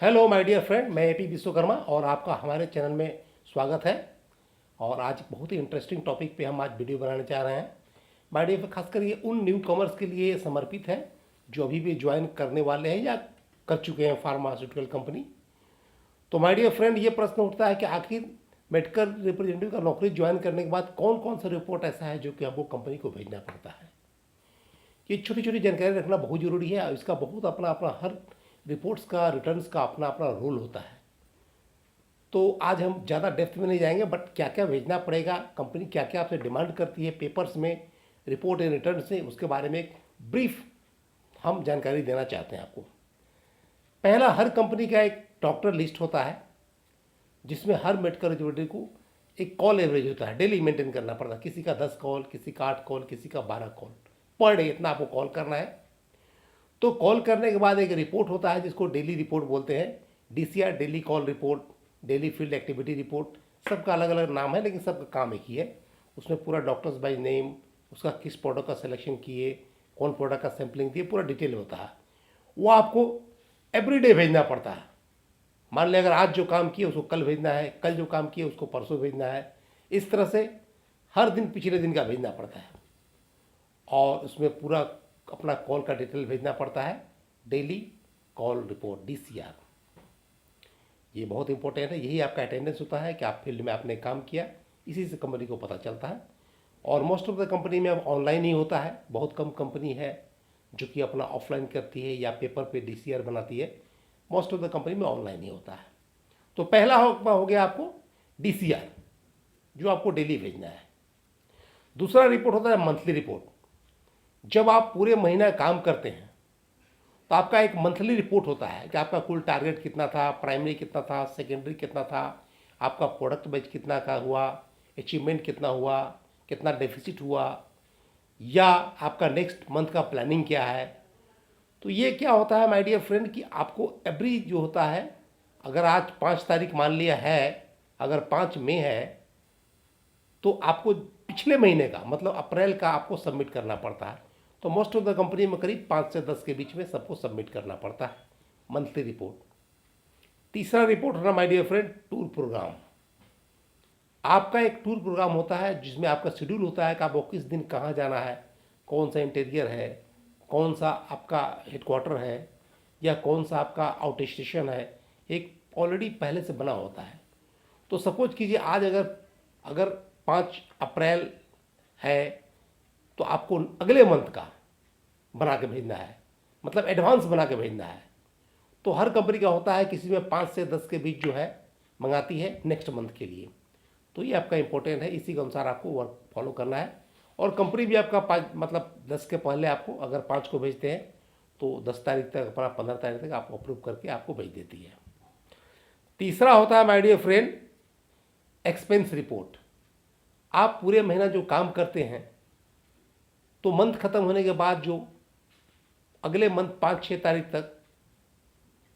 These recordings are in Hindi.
हेलो माय डियर फ्रेंड, मैं एपी विश्वकर्मा और आपका हमारे चैनल में स्वागत है। और आज बहुत ही इंटरेस्टिंग टॉपिक पे हम आज वीडियो बनाने जा रहे हैं। माय डियर, खासकर ये उन न्यू कमर्स के लिए समर्पित है जो अभी भी ज्वाइन करने वाले हैं या कर चुके हैं फार्मास्यूटिकल कंपनी। तो माय डियर फ्रेंड, ये प्रश्न उठता है कि आखिर मेडिकल रिप्रेजेंटेटिव का नौकरी ज्वाइन करने के बाद कौन कौन सा रिपोर्ट ऐसा है जो कि हमको कंपनी को भेजना पड़ता है। ये छोटी छोटी जानकारी रखना बहुत ज़रूरी है और इसका बहुत अपना अपना हर रिपोर्ट्स का रिटर्न्स का अपना अपना रोल होता है। तो आज हम ज़्यादा डेप्थ में नहीं जाएंगे, बट क्या क्या भेजना पड़ेगा, कंपनी क्या क्या आपसे डिमांड करती है पेपर्स में, रिपोर्ट एंड रिटर्न से, उसके बारे में एक ब्रीफ हम जानकारी देना चाहते हैं आपको। पहला, हर कंपनी का एक डॉक्टर लिस्ट होता है जिसमें हर मेडिकल रिप्रेजेंटेटिव को एक कॉल एवरेज होता है, डेली मेंटेन करना पड़ता है। किसी का 10 कॉल, किसी का 8 कॉल, किसी का 12 कॉल पर डे, इतना आपको कॉल करना है। तो कॉल करने के बाद एक रिपोर्ट होता है जिसको डेली रिपोर्ट बोलते हैं, DCR, daily call report, daily field activity report. सबका अलग अलग नाम है लेकिन सबका काम एक ही है। उसमें पूरा डॉक्टर्स बाय नेम, उसका किस प्रोडक्ट का सिलेक्शन किए, कौन प्रोडक्ट का सैम्पलिंग दिए, पूरा डिटेल होता है। वो आपको एवरीडे भेजना पड़ता है। मान लिया अगर आज जो काम किए उसको कल भेजना है, कल जो काम किए उसको परसों भेजना है। इस तरह से हर दिन पिछले दिन का भेजना पड़ता है और उसमें पूरा अपना कॉल का डिटेल भेजना पड़ता है, डेली कॉल रिपोर्ट, डीसीआर। ये बहुत इंपॉर्टेंट है। यही आपका अटेंडेंस होता है कि आप फील्ड में आपने काम किया, इसी से कंपनी को पता चलता है। और मोस्ट ऑफ द कंपनी में अब ऑनलाइन ही होता है। बहुत कम कंपनी है जो कि अपना ऑफलाइन करती है या पेपर पे डीसीआर बनाती है। मोस्ट ऑफ द कंपनी में ऑनलाइन ही होता है। तो पहला हो गया आपको डीसीआर, जो आपको डेली भेजना है। दूसरा रिपोर्ट होता है मंथली रिपोर्ट। जब आप पूरे महीना काम करते हैं तो आपका एक मंथली रिपोर्ट होता है कि आपका कुल टारगेट कितना था, प्राइमरी कितना था, सेकेंडरी कितना था, आपका प्रोडक्ट बैच कितना का हुआ, अचीवमेंट कितना हुआ, कितना डेफिसिट हुआ, या आपका नेक्स्ट मंथ का प्लानिंग क्या है। तो ये क्या होता है माय डियर फ्रेंड कि आपको एवरी जो होता है, अगर आज 5 तारीख मान लिया है, अगर 5 मई है, तो आपको पिछले महीने का मतलब अप्रैल का आपको सबमिट करना पड़ता है। तो मोस्ट ऑफ द कंपनी में करीब 5 से 10 के बीच में सबको सबमिट करना पड़ता है मंथली रिपोर्ट। तीसरा रिपोर्ट होना my dear friend, tour programme. आपका एक टूर प्रोग्राम होता है जिसमें आपका शेड्यूल होता है कि आपको किस दिन कहाँ जाना है, कौन सा इंटीरियर है, कौन सा आपका हेडक्वार्टर है, या कौन सा आपका आउट स्टेशन है। एक ऑलरेडी पहले से बना होता है। तो सपोज कीजिए आज अगर अगर 5 अप्रैल है तो आपको अगले मंथ का बना के भेजना है, मतलब एडवांस बना के भेजना है। तो हर कंपनी का होता है, किसी में 5 से 10 के बीच जो है मंगाती है नेक्स्ट मंथ के लिए। तो ये आपका इंपॉर्टेंट है, इसी के अनुसार आपको वर्क फॉलो करना है। और कंपनी भी आपका 5 मतलब 10 के पहले आपको अगर 5 को भेजते हैं तो 10 तारीख तक, अपना 15 तारीख तक आपको अप्रूव करके आपको भेज देती है। तीसरा होता है my dear friend, expense report. आप पूरे महीना जो काम करते हैं तो मंथ खत्म होने के बाद जो अगले मंथ 5-6 तारीख तक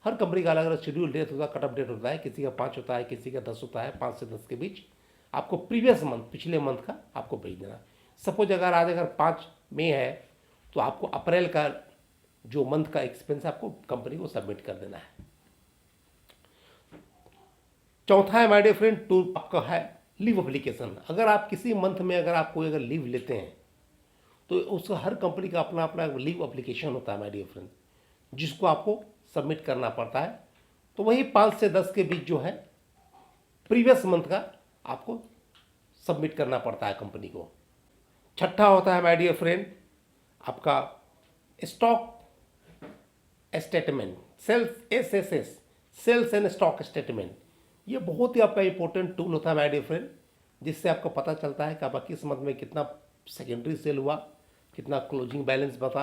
हर कंपनी का अलग अलग शेड्यूल डेट होता है, कट ऑफ डेट होता है। किसी का 5 होता है, किसी का 10 होता है। 5 से 10 के बीच आपको प्रीवियस मंथ, पिछले मंथ का आपको भेज देना। सपोज अगर 5 मई है तो आपको अप्रैल का जो मंथ का एक्सपेंस आपको कंपनी को सबमिट कर देना है। चौथा है माय डियर फ्रेंड, टू आपका है लीव एप्लीकेशन। अगर आप किसी मंथ में अगर लीव लेते हैं तो उसका हर कंपनी का अपना अपना लीव एप्लीकेशन होता है माय डियर फ्रेंड, जिसको आपको सबमिट करना पड़ता है। तो वही 5 से 10 के बीच जो है प्रीवियस मंथ का आपको सबमिट करना पड़ता है कंपनी को। छठा होता है माय डियर फ्रेंड आपका stock statement, sales sales and stock statement. ये बहुत ही आपका इंपॉर्टेंट टूल होता है माय डियर फ्रेंड, जिससे आपको पता चलता है कि आपका किस मंथ में कितना सेकेंडरी सेल हुआ, कितना क्लोजिंग बैलेंस बता,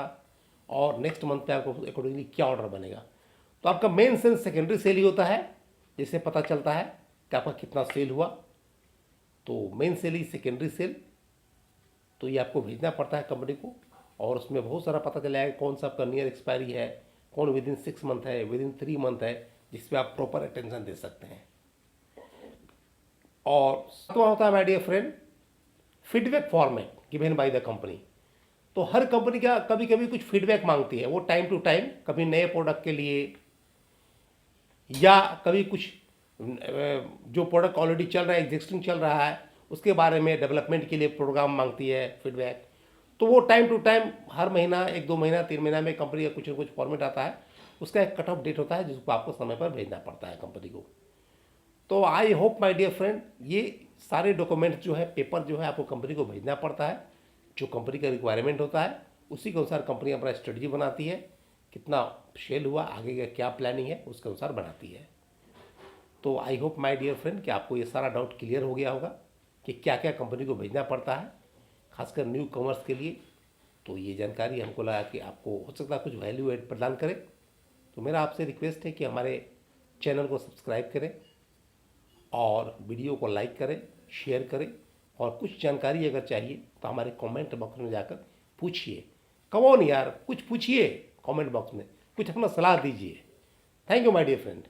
और नेक्स्ट मंथ पे आपको अकॉर्डिंगली क्या ऑर्डर बनेगा। तो आपका मेन सेल सेकेंडरी सेल ही होता है, जिससे पता चलता है कि आपका कितना सेल हुआ। तो मेन सेल ही सेकेंडरी सेल, तो ये आपको भेजना पड़ता है कंपनी को। और उसमें बहुत सारा पता चला है कौन सा आपका नियर एक्सपायरी है, कौन विद इन 6 मंथ है, विद इन 3 मंथ है, जिस पर आप प्रॉपर अटेंशन दे सकते हैं। और सातवां होता है my dear friend, feedback format given by the company. तो हर कंपनी का कभी कभी कुछ फीडबैक मांगती है वो टाइम टू टाइम, कभी नए प्रोडक्ट के लिए, या कभी कुछ जो प्रोडक्ट ऑलरेडी चल रहा है, एग्जिस्टिंग चल रहा है, उसके बारे में डेवलपमेंट के लिए प्रोग्राम मांगती है, फीडबैक। तो वो टाइम टू टाइम हर महीना, 1-2 महीना, 3 महीना में कंपनी का कुछ न कुछ फॉर्मेट आता है, उसका एक कट ऑफ डेट होता है जिसको आपको समय पर भेजना पड़ता है कंपनी को। तो I hope my dear friend, ये सारे डॉक्यूमेंट्स जो है, पेपर जो है, आपको कंपनी को भेजना पड़ता है, जो कंपनी का रिक्वायरमेंट होता है, उसी के अनुसार कंपनी अपना स्ट्रेटजी बनाती है, कितना सेल हुआ, आगे का क्या प्लानिंग है, उसके अनुसार बनाती है। तो I hope my dear friend कि आपको ये सारा डाउट क्लियर हो गया होगा कि क्या क्या कंपनी को भेजना पड़ता है, खासकर न्यू कॉमर्स के लिए। तो ये जानकारी हमको लगा कि आपको हो सकता है कुछ वैल्यू एड प्रदान करे। तो मेरा आपसे रिक्वेस्ट है कि हमारे चैनल को सब्सक्राइब करें और वीडियो को लाइक करें, शेयर करें, और कुछ जानकारी अगर चाहिए तो हमारे कमेंट बॉक्स में जाकर पूछिए। कम ऑन यार, कुछ पूछिए कमेंट बॉक्स में, कुछ अपना सलाह दीजिए। Thank you my dear friend.